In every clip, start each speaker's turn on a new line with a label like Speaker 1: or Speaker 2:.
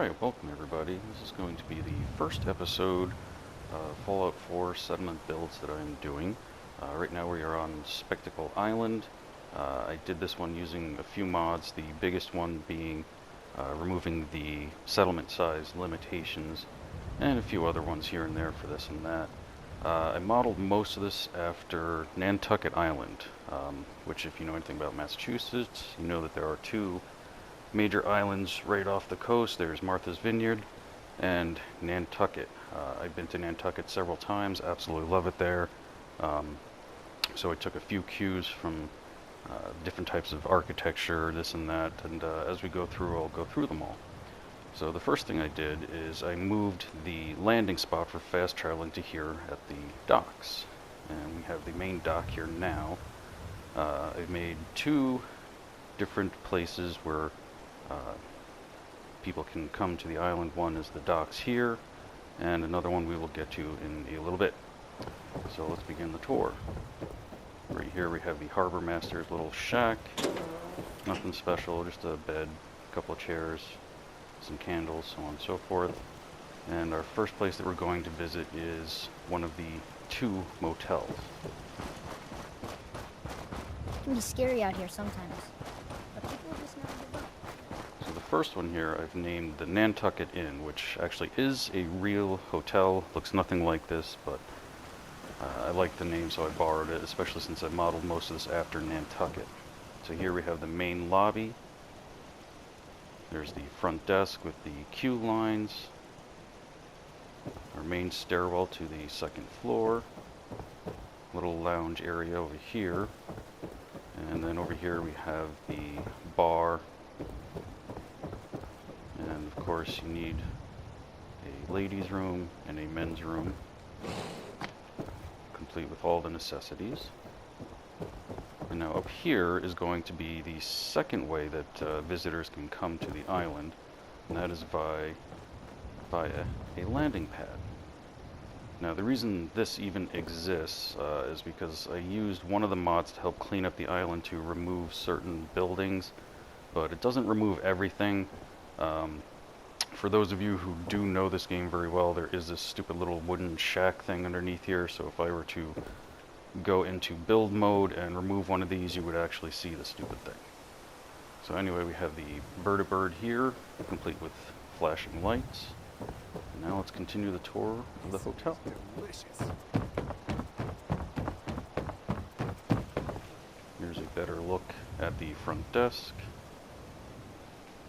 Speaker 1: Alright, welcome everybody. This is going to be the first episode of Fallout 4 settlement builds that I'm doing. Right now we are on Spectacle Island. I did this one using a few mods, the biggest one being removing the settlement size limitations, and a few other ones here and there for this and that. I modeled most of this after Nantucket Island, which if you know anything about Massachusetts, you know that there are two major islands right off the coast. There's Martha's Vineyard and Nantucket. I've been to Nantucket several times, absolutely love it there. So I took a few cues from different types of architecture, this and that, and as we go through, I'll go through them all. So the first thing I did is I moved the landing spot for fast traveling to here at the docks. And we have the main dock here now. I've made two different places where people can come to the island. One is the docks here, and another one we will get to in a little bit. So let's begin the tour. Right here we have the Harbor Master's little shack. Nothing special, just a bed, a couple of chairs, some candles, so on and so forth. And our first place that we're going to visit is one of the two motels.
Speaker 2: It can be scary out here sometimes, but people just never give up.
Speaker 1: So the first one here I've named the Nantucket Inn, which actually is a real hotel. Looks nothing like this, but I like the name, so I borrowed it, especially since I modeled most of this after Nantucket. So here we have the main lobby. There's the front desk with the queue lines. Our main stairwell to the second floor. Little lounge area over here. And then over here we have the bar. And of course you need a ladies' room and a men's room, complete with all the necessities. And now up here is going to be the second way that visitors can come to the island, and that is via a landing pad. Now the reason this even exists is because I used one of the mods to help clean up the island to remove certain buildings, but it doesn't remove everything. For those of you who do know this game very well, there is this stupid little wooden shack thing underneath here, so if I were to go into build mode and remove one of these, you would actually see the stupid thing. So anyway, we have the vertibird here, complete with flashing lights. And now let's continue the tour of the hotel.
Speaker 3: Delicious.
Speaker 1: Here's a better look at the front desk.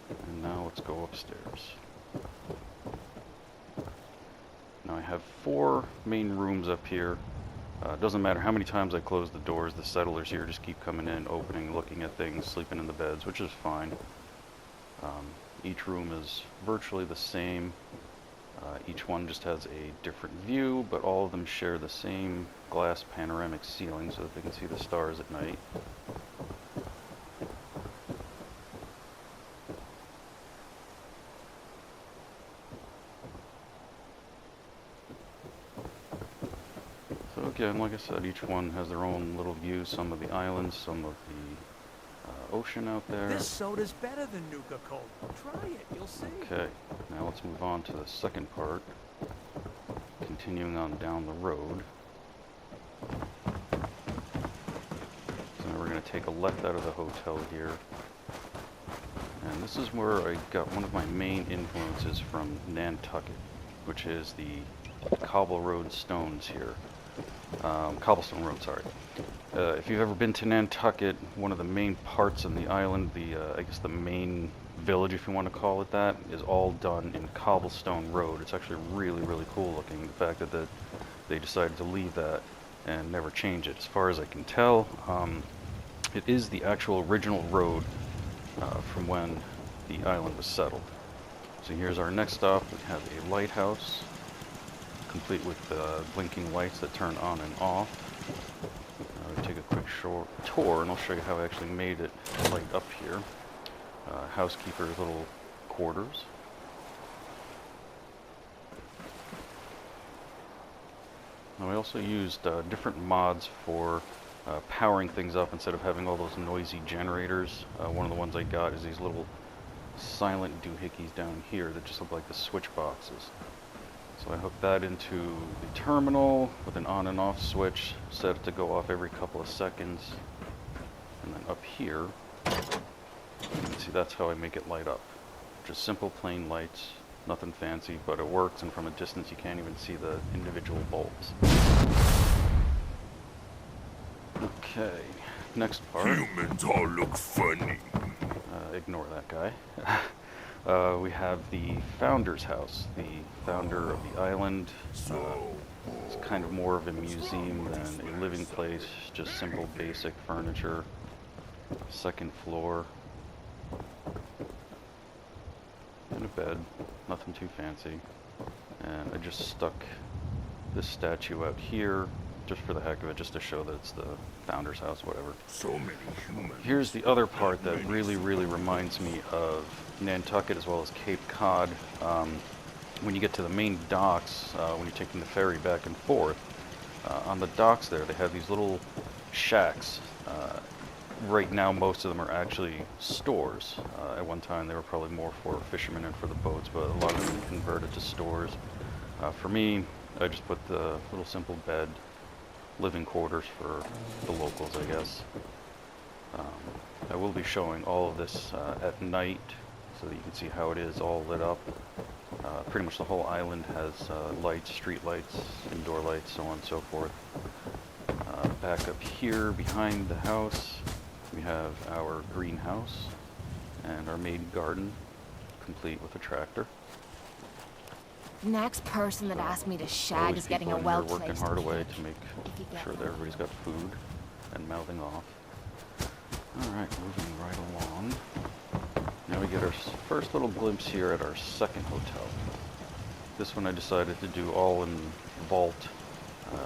Speaker 1: And now let's go upstairs. Now I have 4 main rooms up here. Doesn't matter how many times I close the doors, the settlers here just keep coming in, opening, looking at things, sleeping in the beds, which is fine. Each room is virtually the same. Each one just has a different view, but all of them share the same glass panoramic ceiling so that they can see the stars at night. So again, like I said, each one has their own little view, some of the islands, some of the ocean out there.
Speaker 3: This soda's better than Nuka-Cola. Try it, you'll see.
Speaker 1: Okay, now let's move on to the second part, continuing on down the road. So now we're going to take a left out of the hotel here. And this is where I got one of my main influences from Nantucket, which is the cobble road stones here. Cobblestone road, sorry. If you've ever been to Nantucket, one of the main parts of the island, I guess the main village, if you want to call it that, is all done in cobblestone road. It's actually really, really cool looking. The fact that they decided to leave that and never change it. As far as I can tell, it is the actual original road from when the island was settled. So here's our next stop. We have a lighthouse, complete with blinking lights that turn on and off. I'll take a quick tour and I'll show you how I actually made it light up here. Housekeeper's little quarters. Now I also used different mods for powering things up instead of having all those noisy generators. One of the ones I got is these little silent doohickeys down here that just look like the switch boxes. So I hooked that into the terminal with an on and off switch, set it to go off every couple of seconds. And then up here, you can see that's how I make it light up. Just simple plain lights, nothing fancy, but it works, and from a distance you can't even see the individual bulbs. Okay, next part.
Speaker 4: Humans all look funny.
Speaker 1: Ignore that guy. We have the founder's house, the founder of the island. It's kind of more of a museum than a living place, just simple basic furniture. Second floor. And a bed, nothing too fancy. And I just stuck this statue out here, just for the heck of it, just to show that it's the founder's house, whatever.
Speaker 4: So many humans.
Speaker 1: Here's the other part that really reminds me of Nantucket as well as Cape Cod. When you get to the main docks, when you're taking the ferry back and forth, on the docks there, they have these little shacks. Right now, most of them are actually stores. At one time, they were probably more for fishermen and for the boats, but a lot of them converted to stores. For me, I just put the little simple bed, living quarters for the locals, I guess. I will be showing all of this at night so that you can see how it is all lit up. Pretty much the whole island has lights, street lights, indoor lights, so on and so forth. Back up here behind the house, we have our greenhouse and our main garden, complete with a tractor.
Speaker 5: Next person that asked me to shag
Speaker 1: Always
Speaker 5: is getting a
Speaker 1: people in here
Speaker 5: well-placed
Speaker 1: working hard away
Speaker 5: pitch.
Speaker 1: to make
Speaker 5: If you get
Speaker 1: sure that
Speaker 5: one.
Speaker 1: everybody's got food and mouthing off. Alright, moving right along. Now we get our first little glimpse here at our second hotel. This one I decided to do all in vault,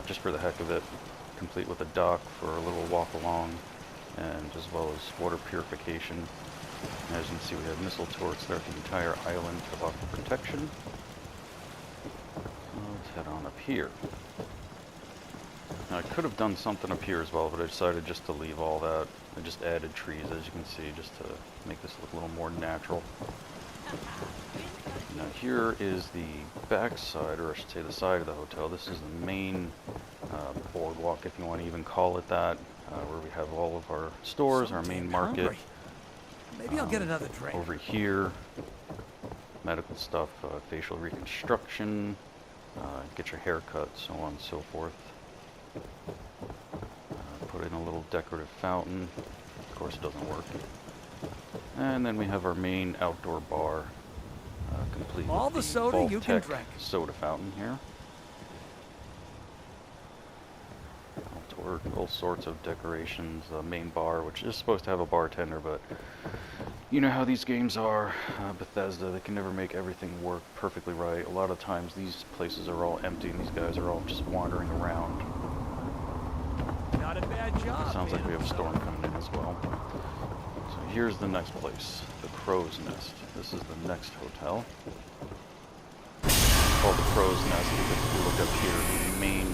Speaker 1: just for the heck of it, complete with a dock for a little walk along, and as well as water purification. As you can see, we have missile turrets throughout the entire island for aqua protection. Let's head on up here. Now I could have done something up here as well, but I decided just to leave all that. I just added trees, as you can see, just to make this look a little more natural. Now here is the back side, or I should say the side of the hotel. This is the main boardwalk, if you want to even call it that, where we have all of our stores, our main market.
Speaker 3: Hungry. Maybe I'll get another drink.
Speaker 1: Over here, medical stuff, facial reconstruction, get your hair cut, so on and so forth. Put in a little decorative fountain. Of course it doesn't work. And then we have our main outdoor bar, complete
Speaker 3: All
Speaker 1: with
Speaker 3: the soda you can
Speaker 1: Vault-Tec
Speaker 3: drink.
Speaker 1: soda fountain here. Outdoor, all sorts of decorations. The main bar, which is supposed to have a bartender, but you know how these games are. Bethesda, they can never make everything work perfectly right. A lot of times these places are all empty and these guys are all just wandering around.
Speaker 3: Not a bad job.
Speaker 1: Sounds like we have a
Speaker 3: man.
Speaker 1: storm coming in as well. So here's the next place, the Crow's Nest. This is the next hotel. It's called the Crow's Nest because if you look up here, the main,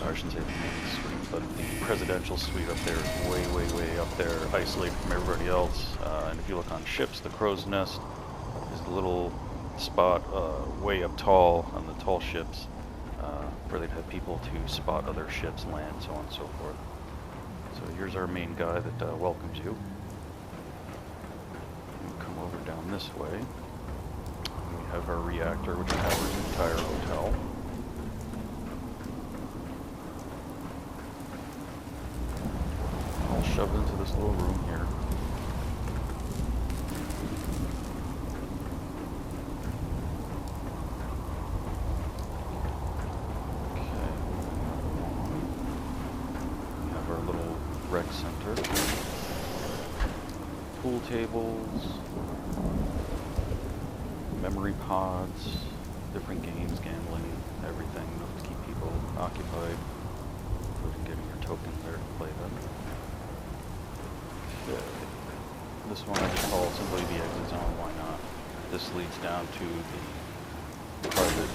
Speaker 1: I shouldn't say the main suite, but the presidential suite up there is way up there, isolated from everybody else. And if you look on ships, the Crow's Nest is a little spot way up tall on the tall ships, where they'd have people to spot other ships, land, so on and so forth. So here's our main guy that welcomes you. We'll come over down this way. We have our reactor, which powers the entire hotel. All shoved into this little room here. Rec center, pool tables, memory pods, different games, gambling, everything to keep people occupied, including getting your tokens there to play them. This one I just call simply the exit zone, why not? This leads down to the private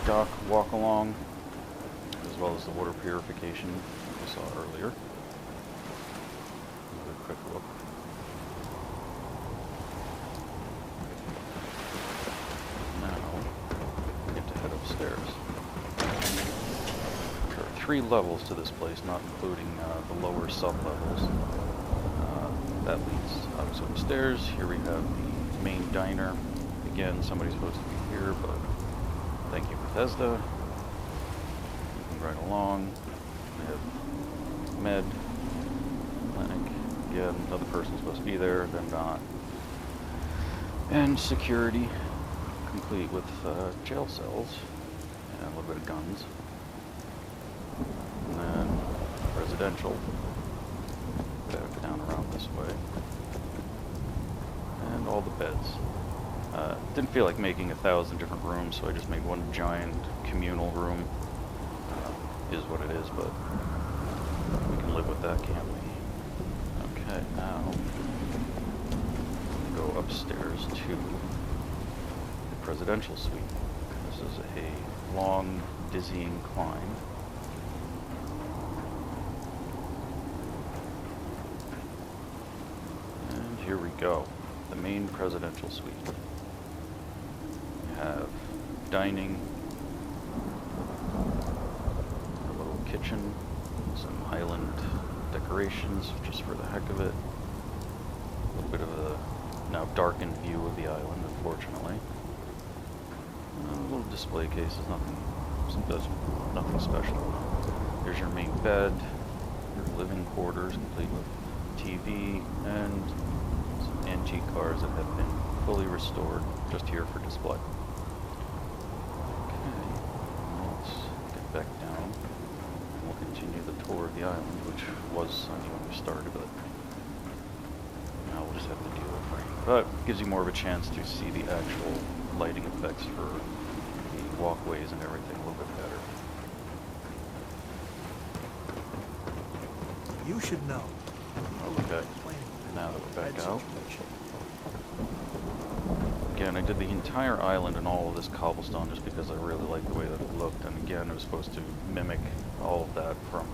Speaker 1: dock walk along, as well as the water purification we saw earlier. Quick look. stairs. There are 3 levels to this place, not including the lower sub-levels. That leads obviously upstairs. Here we have the main diner. Again, somebody's supposed to be here, but thank you, Bethesda. Moving right along. We have med, clinic. Again, another person's supposed to be there, they're not. And security, complete with jail cells and a little bit of guns. And then residential, back down around this way. And all the beds. Didn't feel like making 1,000 different rooms, so I just made one giant communal room. Is what it is, but we can live with that, can't we? Okay, now we go upstairs to the presidential suite. This is a long, dizzying climb. And here we go, the main presidential suite. We have dining, a little kitchen, some island decorations just for the heck of it. A little bit of a now darkened view of the island, unfortunately. Little display cases, nothing special. Here's your main bed, your living quarters, complete with TV and some antique cars that have been fully restored, just here for display. Okay, let's get back down. We'll continue the tour of the island, which was sunny when we started, but now we'll just have to deal with rain. But gives you more of a chance to see the actual lighting effects for the walkways and everything a little bit better.
Speaker 3: You should know.
Speaker 1: Okay, now that we're back out. Again, I did the entire island and all of this cobblestone just because I really liked the way that it looked, and again, it was supposed to mimic all of that from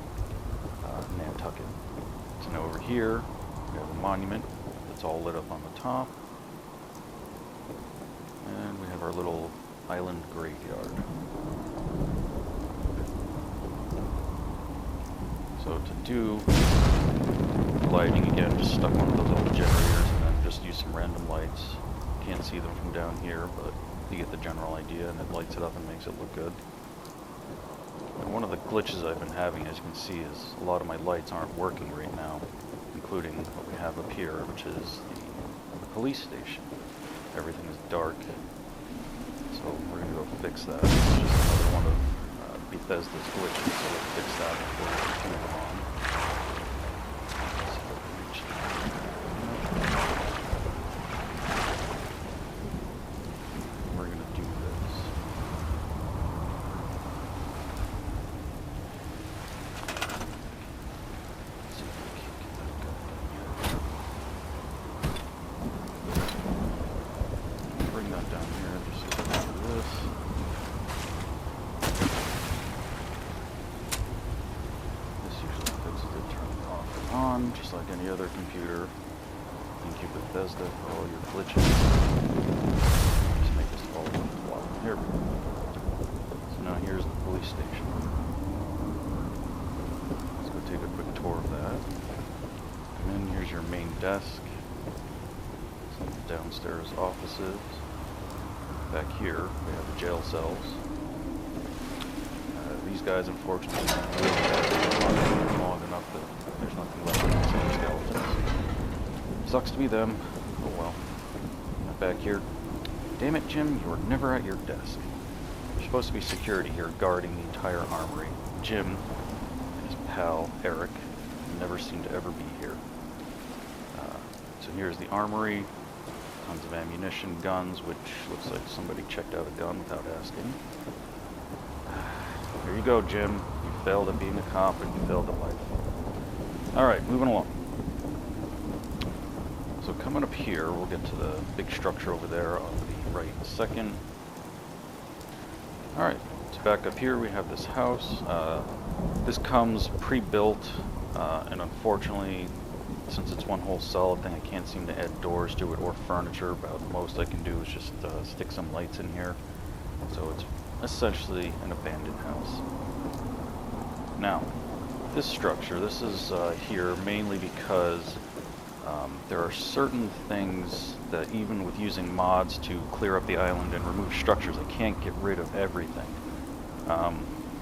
Speaker 1: Nantucket. So now over here, we have a monument that's all lit up on the top. And we have our little island graveyard. So to do lighting, again, just stuck one of those little generators and then just use some random lights. Can't see them from down here, but you get the general idea, and it lights it up and makes it look good. And one of the glitches I've been having, as you can see, is a lot of my lights aren't working right now, including what we have up here, which is the police station. Everything is dark, so we're going to go fix that. It's just another one of Bethesda's glitches, so we'll fix that before we continue on. We're going to do this. Let's see if we can get that going here. Bring that down here, just so we can do this. This usually fixes it, turn it off and on, just like any other computer. Thank you, Bethesda, for all your glitches. Just make this all worthwhile. Here we go. So now here's the police station. Let's go take a quick tour of that. Come in, here's your main desk. Some downstairs offices. Back here, we have the jail cells. These guys, unfortunately, don't really have long enough that there's nothing left of the skeletons. Sucks to be them. Oh well. Now back here. Damn it, Jim, you were never at your desk. You're supposed to be security here, guarding the entire armory. Jim and his pal, Eric, never seem to ever be here. So here's the armory. Tons of ammunition, guns, which looks like somebody checked out a gun without asking. Here you go, Jim. You failed at being a cop and you failed at life. Alright, moving along. So coming up here, we'll get to the big structure over there on the right in a second. Alright, so back up here we have this house. This comes pre-built, and unfortunately, since it's one whole solid thing, I can't seem to add doors to it or furniture. About the most I can do is just stick some lights in here. So it's essentially an abandoned house. Now, this structure, this is here mainly because there are certain things that even with using mods to clear up the island and remove structures, I can't get rid of everything.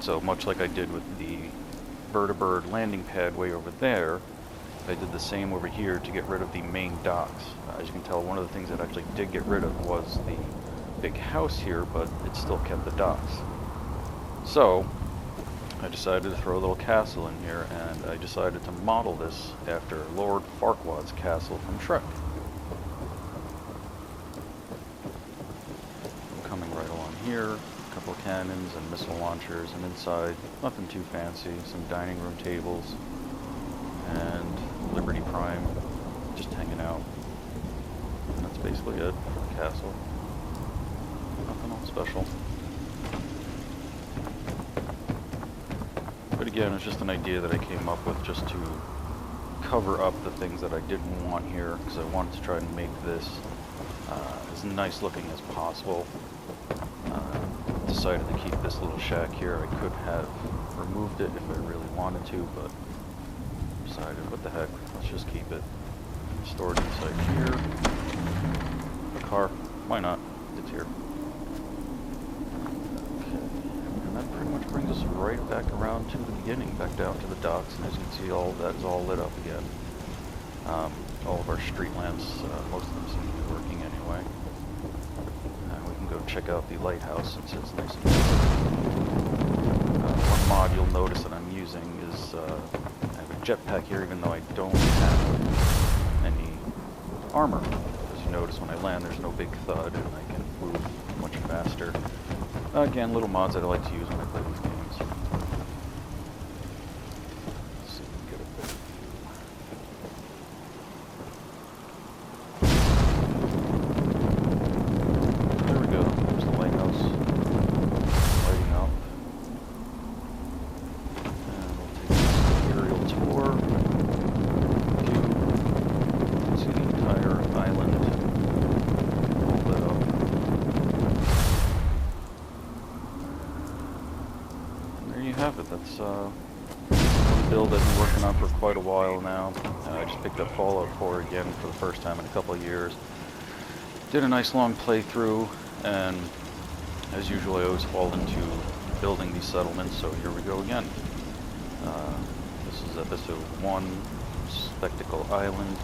Speaker 1: So much like I did with the vertibird landing pad way over there, I did the same over here to get rid of the main docks. As you can tell, one of the things that I actually did get rid of was the big house here, but it still kept the docks. So I decided to throw a little castle in here, and I decided to model this after Lord Farquaad's castle from Shrek. I'm coming right along here, a couple of cannons and missile launchers, and inside, nothing too fancy, some dining room tables, and Liberty Prime just hanging out. And that's basically it for the castle. Nothing all special. But again, it's just an idea that I came up with just to cover up the things that I didn't want here, because I wanted to try and make this as nice looking as possible. Decided to keep this little shack here. I could have removed it if I really wanted to, but decided, what the heck, let's just keep it. Stored inside here. The car, why not? It's here. And that pretty much brings us right back around to the beginning, back down to the docks, and as you can see, all that is all lit up again. All of our street lamps, most of them seem to be working anyway. We can go check out the lighthouse since it's nice and one mod you'll notice that I'm using is I have a jetpack here, even though I don't have any armor. As you notice, when I land, there's no big thud, and I can move much faster. Again, little mods that I like to use when I play these games. Let's see if we can get a bit. There we go. There's the lighthouse lighting up. And we'll take an aerial tour. View. You can see the entire island all lit up. You have it. That's one build I've been working on for quite a while now. I just picked up Fallout 4 again for the first time in a couple of years. Did a nice long playthrough, and as usual I always fall into building these settlements, so here we go again. This is episode 1, Spectacle Island.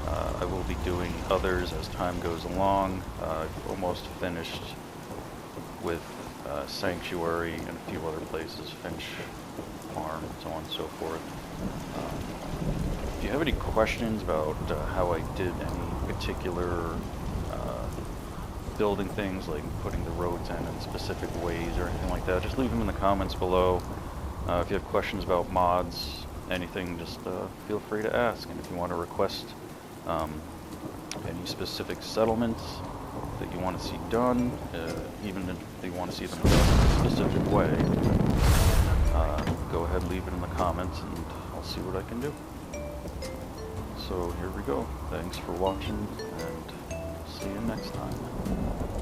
Speaker 1: I will be doing others as time goes along. I've almost finished with Sanctuary and a few other places, Finch Farm, so on and so forth. If you have any questions about how I did any particular building things, like putting the roads in specific ways or anything like that, just leave them in the comments below. If you have questions about mods, anything, just feel free to ask. And if you want to request any specific settlements that you want to see done, even if you want to see them done in a specific way, go ahead and leave it in the comments and I'll see what I can do. So here we go. Thanks for watching, and see you next time.